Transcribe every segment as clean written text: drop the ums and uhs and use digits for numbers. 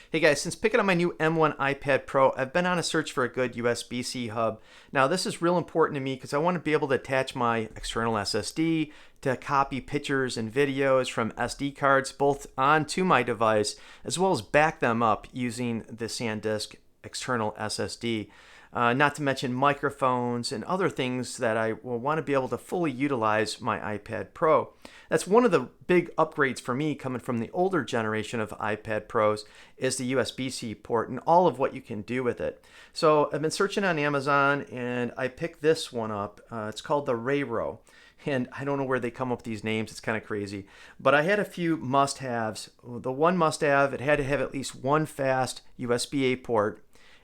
Hey guys, since picking up my new M1 iPad Pro, I've been on a search for a good USB-C hub. Now this is real important to me because I want to be able to attach my external SSD to copy pictures and videos from SD cards both onto my device as well as back them up using the SanDisk external SSD. Not to mention microphones and other things that I will want to be able to fully utilize my iPad Pro. That's one of the big upgrades for me coming from the older generation of iPad Pros is the USB-C port and all of what you can do with it. So I've been searching on Amazon and I picked this one up. It's called the RayRow. And I don't know where they come up with these names. It's kind of crazy. But I had a few must-haves. The one must-have, it had to have at least one fast USB-A port.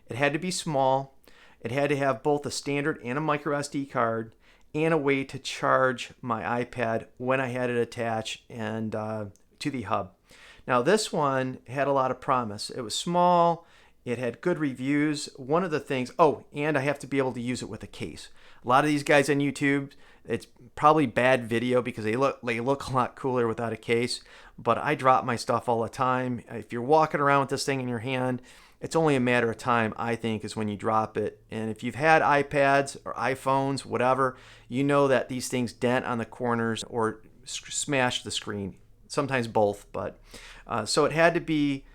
It had to be small. It had to have both a standard and a micro SD card and a way to charge my iPad when I had it attached and to the hub. Now this one had a lot of promise. It was small. It had good reviews. One of the things, and I have to be able to use it with a case. A lot of these guys on YouTube, it's probably bad video because they look a lot cooler without a case, but I drop my stuff all the time. If you're walking around with this thing in your hand, it's only a matter of time, I think, is when you drop it. And if you've had iPads or iPhones, whatever, you know that these things dent on the corners or smash the screen. Sometimes both, but so it had to be,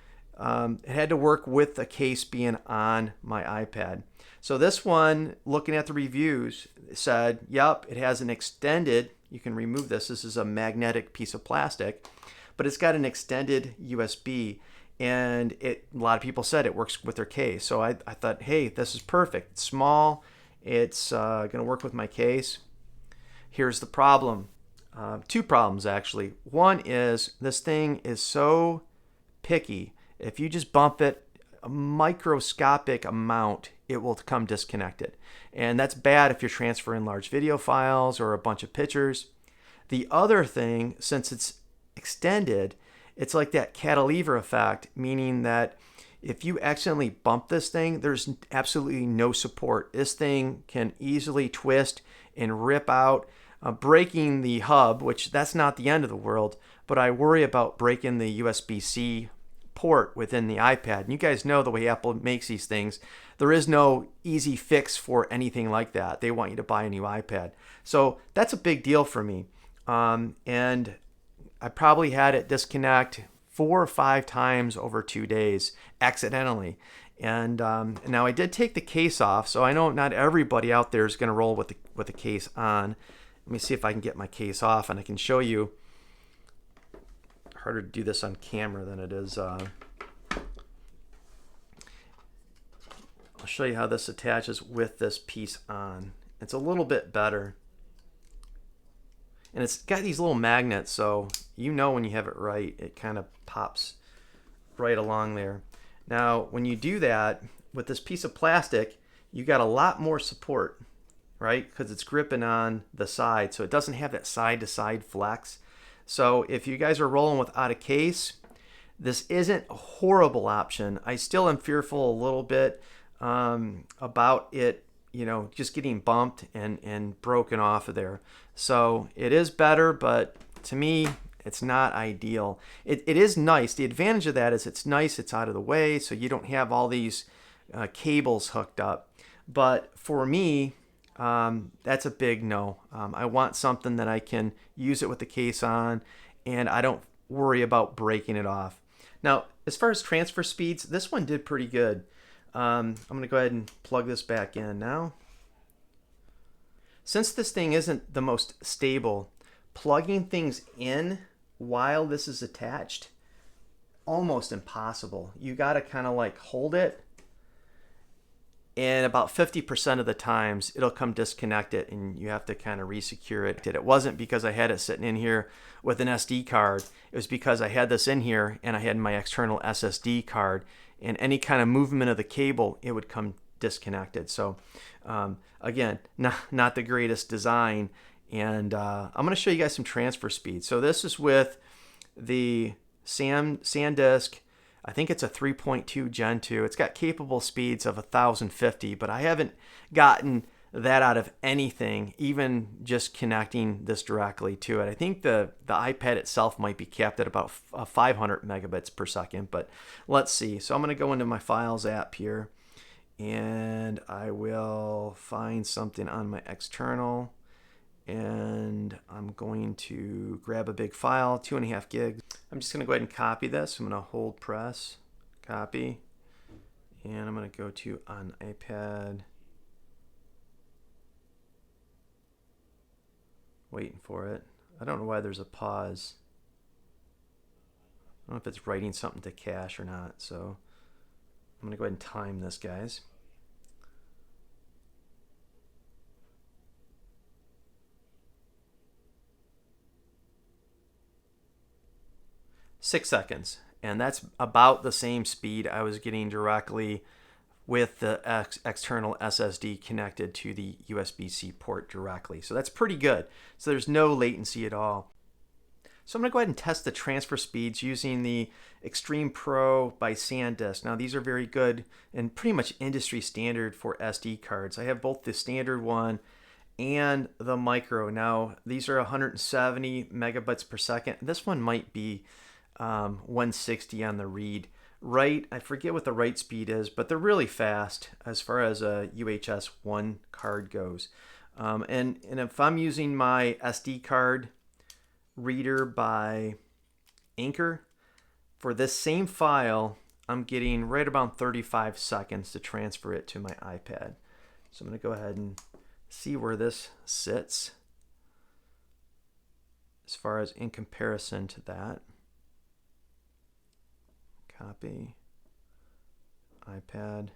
it had to work with the case being on my iPad. So this one, looking at the reviews, said, yep, it has an extended, you can remove this. This is a magnetic piece of plastic, but it's got an extended USB. And a lot of people said it works with their case. So I thought, hey, this is perfect. It's small. It's going to work with my case. Here's the problem. Two problems, actually. One is this thing is so picky. If you just bump it a microscopic amount, it will come disconnected. And that's bad if you're transferring large video files or a bunch of pictures. The other thing, since it's extended, it's like that cantilever effect, meaning that if you accidentally bump this thing, there's absolutely no support. This thing can easily twist and rip out, breaking the hub, which that's not the end of the world, but I worry about breaking the USB-C port within the iPad. And you guys know the way Apple makes these things. There is no easy fix for anything like that. They want you to buy a new iPad. So that's a big deal for me. And I probably had it disconnect 4 or 5 times over 2 days accidentally. And now I did take the case off, so I know not everybody out there is going to roll with the case on. Let me see if I can get my case off, and I can show you. Harder to do this on camera than it is. I'll show you how this attaches with this piece on. It's a little bit better. And it's got these little magnets, so you know when you have it right, it kind of pops right along there. Now, when you do that with this piece of plastic, you got a lot more support, right? Because it's gripping on the side, so it doesn't have that side-to-side flex. So if you guys are rolling without a case, this isn't a horrible option. I still am fearful a little bit about it, just getting bumped and broken off of there. So it is better, but to me, it's not ideal. It is nice. The advantage of that is it's nice. It's out of the way, so you don't have all these cables hooked up. But for me, that's a big no. I want something that I can use it with the case on, and I don't worry about breaking it off. Now, as far as transfer speeds, this one did pretty good. I'm going to go ahead and plug this back in now. Since this thing isn't the most stable, plugging things in while this is attached, almost impossible. You got to kind of like hold it, and about 50% of the times it'll come disconnected and you have to kind of re-secure it. It wasn't because I had it sitting in here with an SD card. It was because I had this in here and I had my external SSD card, and any kind of movement of the cable, it would come disconnected. So again, not the greatest design. And I'm going to show you guys some transfer speed. So this is with the SanDisk. I think it's a 3.2 Gen 2. It's got capable speeds of 1050, but I haven't gotten that out of anything, even just connecting this directly to it. I think the iPad itself might be capped at about 500 megabits per second, but let's see. So I'm going to go into my Files app here, and I will find something on my external, and I'm going to grab a big file, 2.5 gigs. I'm just going to go ahead and copy this. I'm going to hold press, copy, and I'm going to go to on iPad. Waiting for it. I don't know why there's a pause. I don't know if it's writing something to cache or not, so I'm going to go ahead and time this, guys. Six seconds, and that's about the same speed I was getting directly with the external SSD connected to the USB-C port directly. So that's pretty good. So there's no latency at all. So I'm going to go ahead and test the transfer speeds using the Extreme Pro by SanDisk. Now these are very good and pretty much industry standard for SD cards. I have both the standard one and the micro. Now these are 170 megabits per second. This one might be 160 on the read. Write, I forget what the write speed is, but they're really fast as far as a UHS 1 card goes. And if I'm using my SD card reader by Anchor, for this same file, I'm getting right about 35 seconds to transfer it to my iPad. So I'm going to go ahead and see where this sits as far as in comparison to that. Copy, iPad.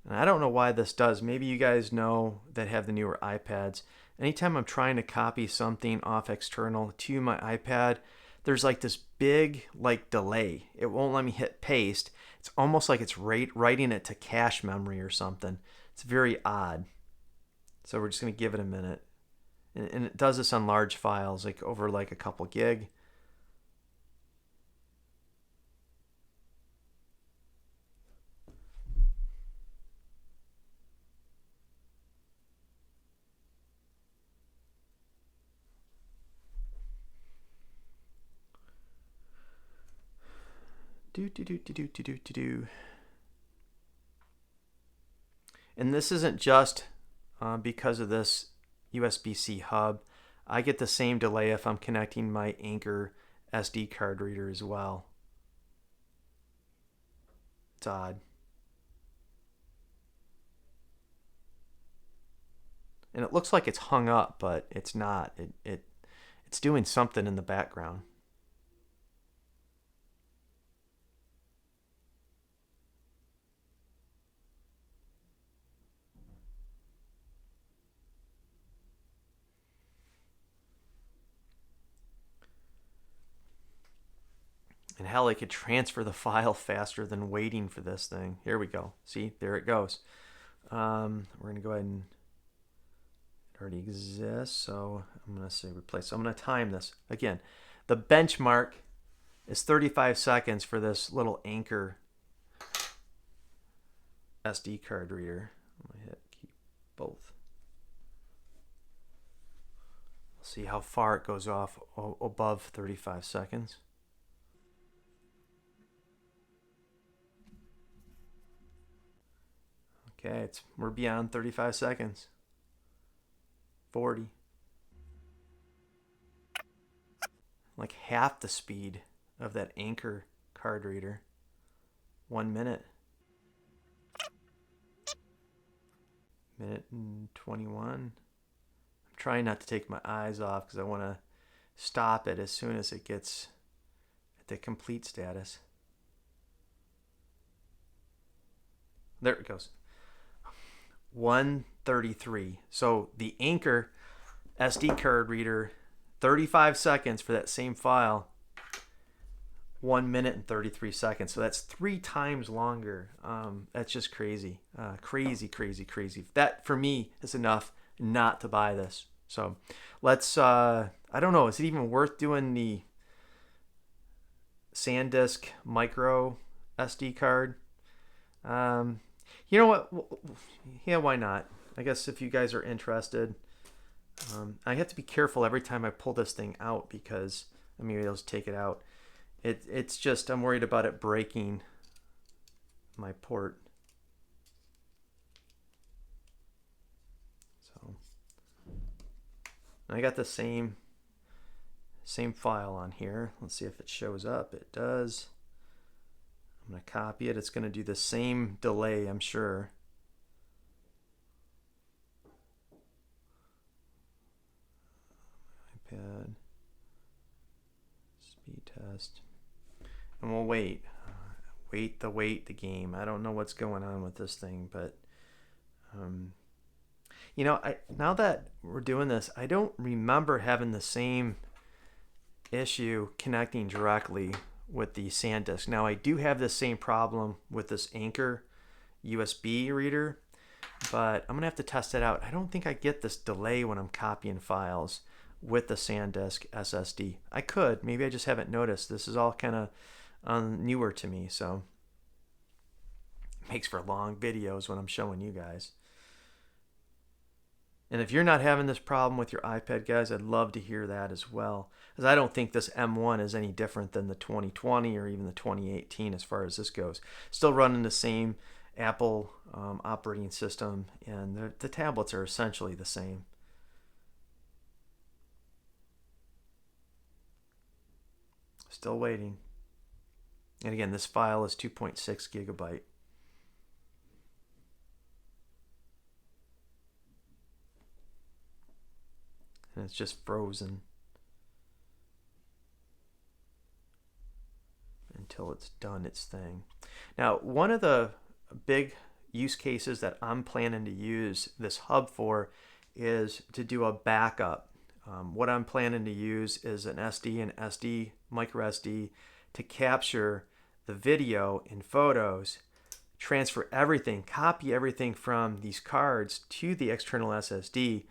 And I don't know why this does. Maybe you guys know that have the newer iPads. Anytime I'm trying to copy something off external to my iPad, there's like this big delay. It won't let me hit paste. It's almost like it's writing it to cache memory or something. It's very odd. So we're just going to give it a minute. And it does this on large files, like over like a couple gig. And this isn't just because of this USB-C hub. I get the same delay if I'm connecting my Anchor SD card reader as well. It's odd. And it looks like it's hung up, but it's not. It's doing something in the background. And hell, I could transfer the file faster than waiting for this thing. Here we go. See, there it goes. We're going to go ahead and it already exists. So I'm going to say replace. So I'm going to time this. Again, the benchmark is 35 seconds for this little Anchor SD card reader. I'm going to hit keep both. See how far it goes off above 35 seconds. Okay, we're beyond 35 seconds. 40. Like half the speed of that Anchor card reader. 1 minute. Minute and 21. I'm trying not to take my eyes off because I want to stop it as soon as it gets at the complete status. There it goes. 133. So the Anchor SD card reader, 35 seconds for that same file. 1 minute and 33 seconds. So that's 3 times longer. That's just crazy. Crazy. That for me is enough not to buy this. So let's, I don't know, is it even worth doing the SanDisk micro SD card? You know what? Yeah, why not? I guess if you guys are interested, I have to be careful every time I pull this thing out because I'm able to take it out. It's just I'm worried about it breaking my port. So I got the same file on here. Let's see if it shows up. It does. I'm going to copy it. It's going to do the same delay, I'm sure. iPad speed test. And we'll wait. Wait the game. I don't know what's going on with this thing, but you know, now that we're doing this, I don't remember having the same issue connecting directly with the SanDisk. Now I do have the same problem with this Anchor USB reader, but I'm gonna have to test it out. I don't think I get this delay when I'm copying files with the SanDisk SSD. I could, maybe I just haven't noticed. This is all kind of newer to me, so it makes for long videos when I'm showing you guys. And if you're not having this problem with your iPad, guys, I'd love to hear that as well. Because I don't think this M1 is any different than the 2020 or even the 2018 as far as this goes. Still running the same Apple operating system, and the tablets are essentially the same. Still waiting. And again, this file is 2.6 gigabyte. And it's just frozen until it's done its thing. Now, one of the big use cases that I'm planning to use this hub for is to do a backup. What I'm planning to use is an SD and SD, micro SD, to capture the video and photos, transfer everything, copy everything from these cards to the external SSD,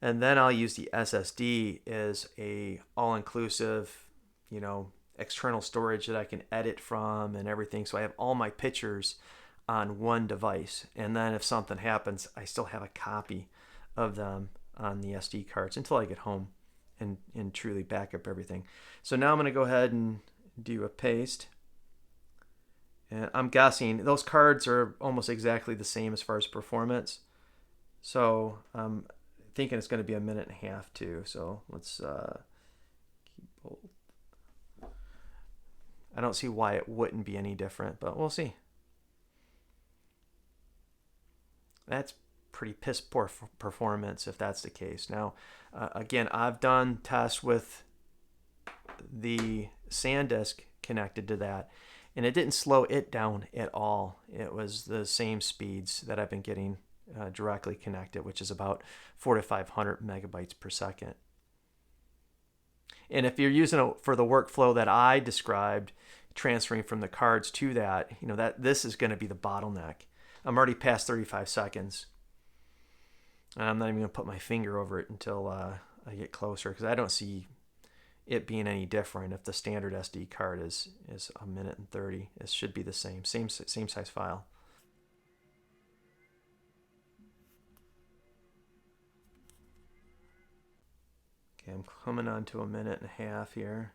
and then I'll use the SSD as a all-inclusive, you know, external storage that I can edit from and everything. So I have all my pictures on one device. And then if something happens, I still have a copy of them on the SD cards until I get home and truly back up everything. So now I'm going to go ahead and do a paste. And I'm guessing those cards are almost exactly the same as far as performance. So thinking it's going to be a minute and a half too. So let's keep both. I don't see why it wouldn't be any different, but we'll see. That's pretty piss poor performance if that's the case. Now, again, I've done tests with the SanDisk connected to that, and it didn't slow it down at all. It was the same speeds that I've been getting directly connected, which is about 400 to 500 megabytes per second. And if you're using it for the workflow that I described, transferring from the cards to that, you know, that this is going to be the bottleneck. I'm already past 35 seconds. And I'm not even going to put my finger over it until I get closer, because I don't see it being any different. If the standard SD card is a minute and 30, it should be the same size file. Okay, I'm coming on to a minute and a half here.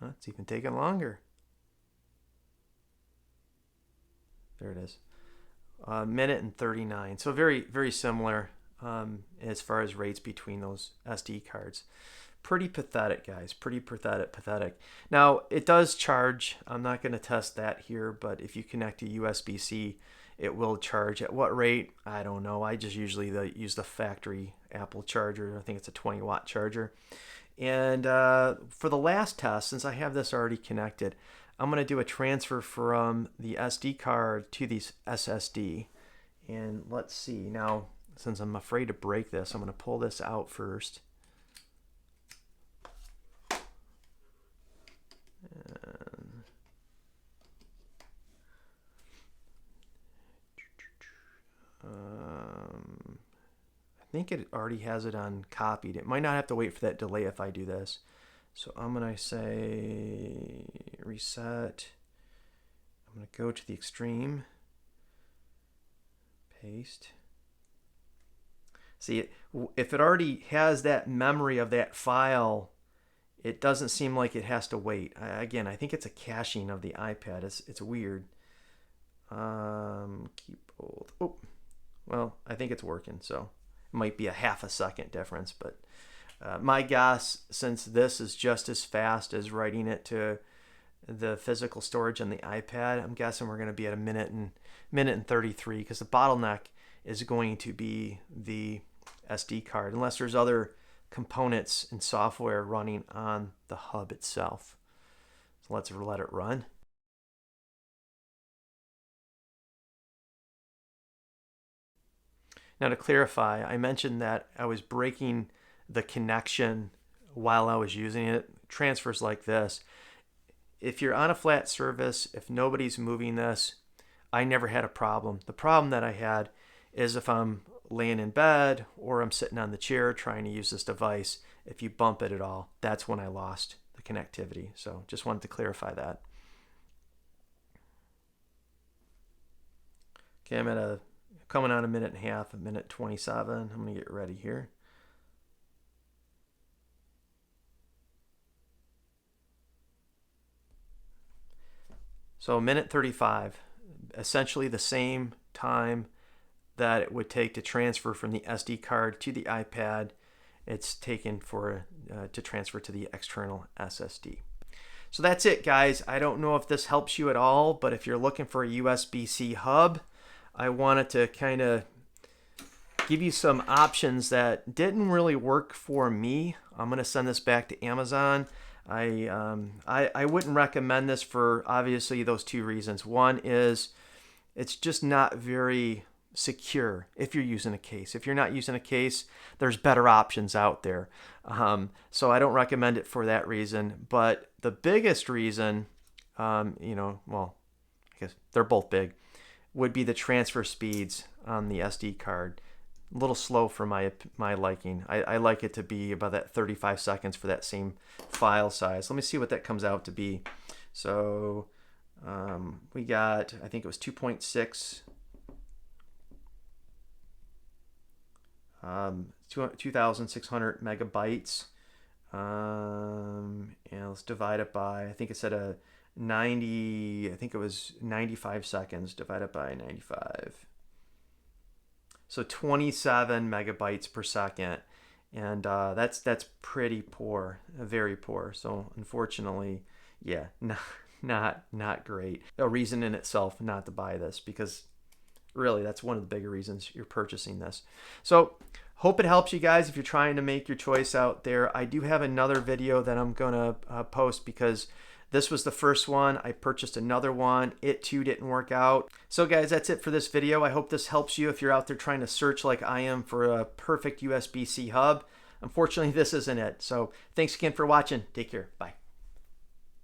It's even taking longer. There it is. Minute and 39. So very, very similar as far as rates between those SD cards. Pretty pathetic, guys. Pretty pathetic. Now, it does charge. I'm not going to test that here, but if you connect to USB-C, it will charge. At what rate? I don't know. I just usually use the factory Apple charger. I think it's a 20-watt charger. And for the last test, since I have this already connected, I'm going to do a transfer from the SD card to the SSD. And let's see. Now, since I'm afraid to break this, I'm going to pull this out first. I think it already has it on copied. It might not have to wait for that delay if I do this. So I'm going to say reset. I'm going to go to the extreme, paste. See, if it already has that memory of that file, it doesn't seem like it has to wait. Again, I think it's a caching of the iPad. It's weird. Keep bold. Oh, well, I think it's working, so it might be a half a second difference, but my guess, since this is just as fast as writing it to the physical storage on the iPad, I'm guessing we're going to be at a minute and 33, because the bottleneck is going to be the SD card, unless there's other components and software running on the hub itself. So let's let it run. Now, to clarify, I mentioned that I was breaking the connection while I was using it. Transfers like this, if you're on a flat surface, if nobody's moving this, I never had a problem. The problem that I had is if I'm laying in bed or I'm sitting on the chair trying to use this device, if you bump it at all, that's when I lost the connectivity. So just wanted to clarify that. Okay, I'm coming on a minute and a half, a minute 27. I'm going to get ready here. So a minute 35, essentially the same time that it would take to transfer from the SD card to the iPad. It's taken to transfer to the external SSD. So that's it, guys. I don't know if this helps you at all, but if you're looking for a USB-C hub, I wanted to kind of give you some options that didn't really work for me. I'm going to send this back to Amazon. I wouldn't recommend this for obviously those two reasons. One is it's just not very secure if you're using a case. If you're not using a case, there's better options out there. So I don't recommend it for that reason. But the biggest reason, well, I guess they're both big, would be the transfer speeds on the SD card. A little slow for my liking. I like it to be about that 35 seconds for that same file size. Let me see what that comes out to be. So we got, I think it was 2.6, 2,600 megabytes. And let's divide it by, I think it said a 90, I think it was 95 seconds divided by 95. So 27 megabytes per second, and that's pretty poor, very poor. So unfortunately, yeah, not great. A reason in itself not to buy this, because really that's one of the bigger reasons you're purchasing this. So hope it helps you guys if you're trying to make your choice out there. I do have another video that I'm gonna post, because this was the first one. I purchased another one. It too didn't work out. So guys, that's it for this video. I hope this helps you if you're out there trying to search like I am for a perfect USB-C hub. Unfortunately, this isn't it. So thanks again for watching. Take care. Bye.